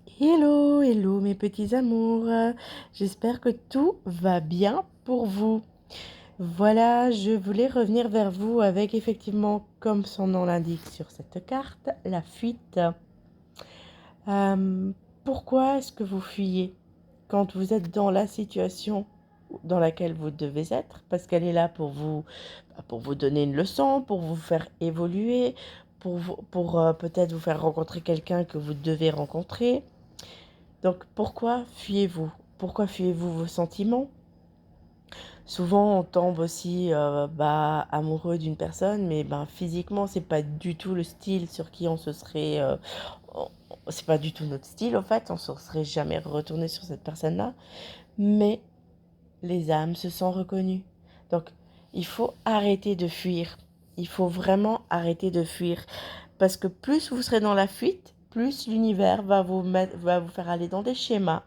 Hello, hello mes petits amours. J'espère que tout va bien pour vous. Voilà, je voulais revenir vers vous avec effectivement, comme son nom l'indique sur cette carte, la fuite. Euh, Pourquoi est-ce que vous fuyez quand vous êtes dans la situation dans laquelle vous devez être? Parce qu'elle est là pour vous donner une leçon, pour vous faire évoluer, pour peut-être vous faire rencontrer quelqu'un que vous devez rencontrer. Donc pourquoi fuyez-vous? Pourquoi fuyez-vous vos sentiments? Souvent on tombe aussi amoureux d'une personne, mais physiquement c'est pas du tout le style sur qui on se serait on- c'est pas du tout notre style en fait, on se serait jamais retourné sur cette personne-là, mais les âmes se sont reconnues. Donc il faut arrêter de fuir. Il faut vraiment arrêter de fuir parce que plus vous serez dans la fuite, plus l'univers va vous faire aller dans des schémas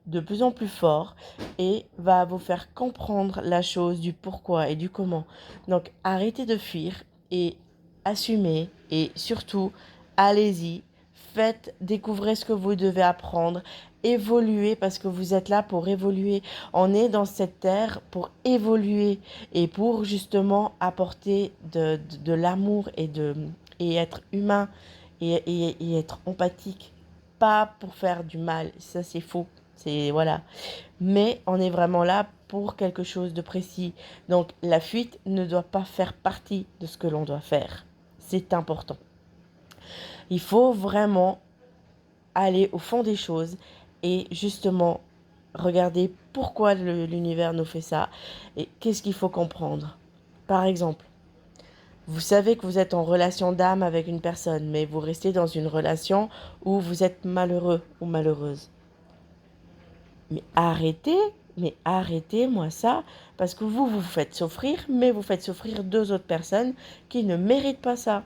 de plus en plus fort et va vous faire comprendre la chose du pourquoi et du comment. Donc arrêtez de fuir et assumez et surtout allez-y, faites, découvrez ce que vous devez apprendre, évoluez parce que vous êtes là pour évoluer. On est dans cette terre pour évoluer et pour justement apporter de l'amour et être humain et être empathique, pas pour faire du mal. Ça, c'est faux. C'est voilà. Mais on est vraiment là pour quelque chose de précis. Donc la fuite ne doit pas faire partie de ce que l'on doit faire. C'est important. Il faut vraiment aller au fond des choses et justement regarder pourquoi l'univers nous fait ça et qu'est-ce qu'il faut comprendre. Par exemple, vous savez que vous êtes en relation d'âme avec une personne, mais vous restez dans une relation où vous êtes malheureux ou malheureuse. Mais arrêtez, moi ça, parce que vous faites souffrir, mais vous faites souffrir deux autres personnes qui ne méritent pas ça.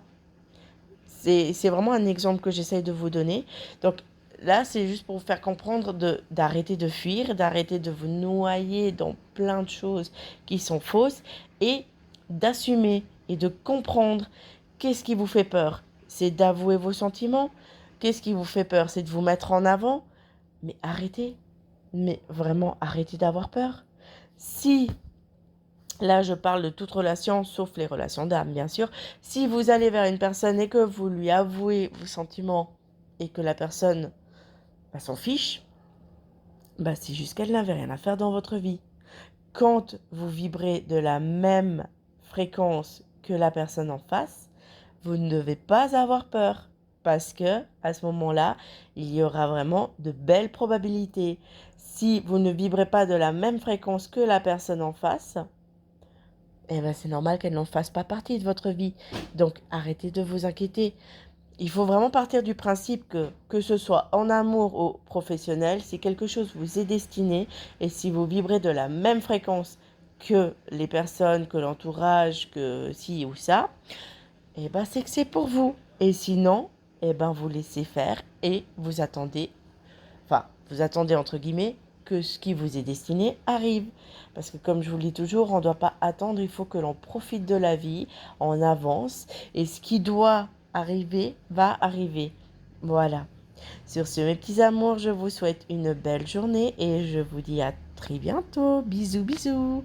C'est vraiment un exemple que j'essaye de vous donner. Donc là, c'est juste pour vous faire comprendre d'arrêter de fuir, d'arrêter de vous noyer dans plein de choses qui sont fausses et d'assumer et de comprendre qu'est-ce qui vous fait peur. C'est d'avouer vos sentiments. Qu'est-ce qui vous fait peur? C'est de vous mettre en avant. Mais arrêtez. Mais vraiment, arrêtez d'avoir peur. Si, là je parle de toute relation, sauf les relations d'âme, bien sûr, si vous allez vers une personne et que vous lui avouez vos sentiments et que la personne s'en fiche, c'est juste qu'elle n'avait rien à faire dans votre vie. Quand vous vibrez de la même fréquence que la personne en face, vous ne devez pas avoir peur parce que à ce moment-là, il y aura vraiment de belles probabilités. Si vous ne vibrez pas de la même fréquence que la personne en face, c'est normal qu'elle n'en fasse pas partie de votre vie. Donc arrêtez de vous inquiéter. Il faut vraiment partir du principe que ce soit en amour ou professionnel, si quelque chose vous est destiné et si vous vibrez de la même fréquence que les personnes, que l'entourage, que ci ou ça, c'est que c'est pour vous. Et sinon, vous laissez faire et vous attendez entre guillemets que ce qui vous est destiné arrive. Parce que comme je vous le dis toujours, on ne doit pas attendre, il faut que l'on profite de la vie, on avance et ce qui doit arriver va arriver. Voilà. Sur ce, mes petits amours, je vous souhaite une belle journée et je vous dis à très bientôt. Bisous, bisous.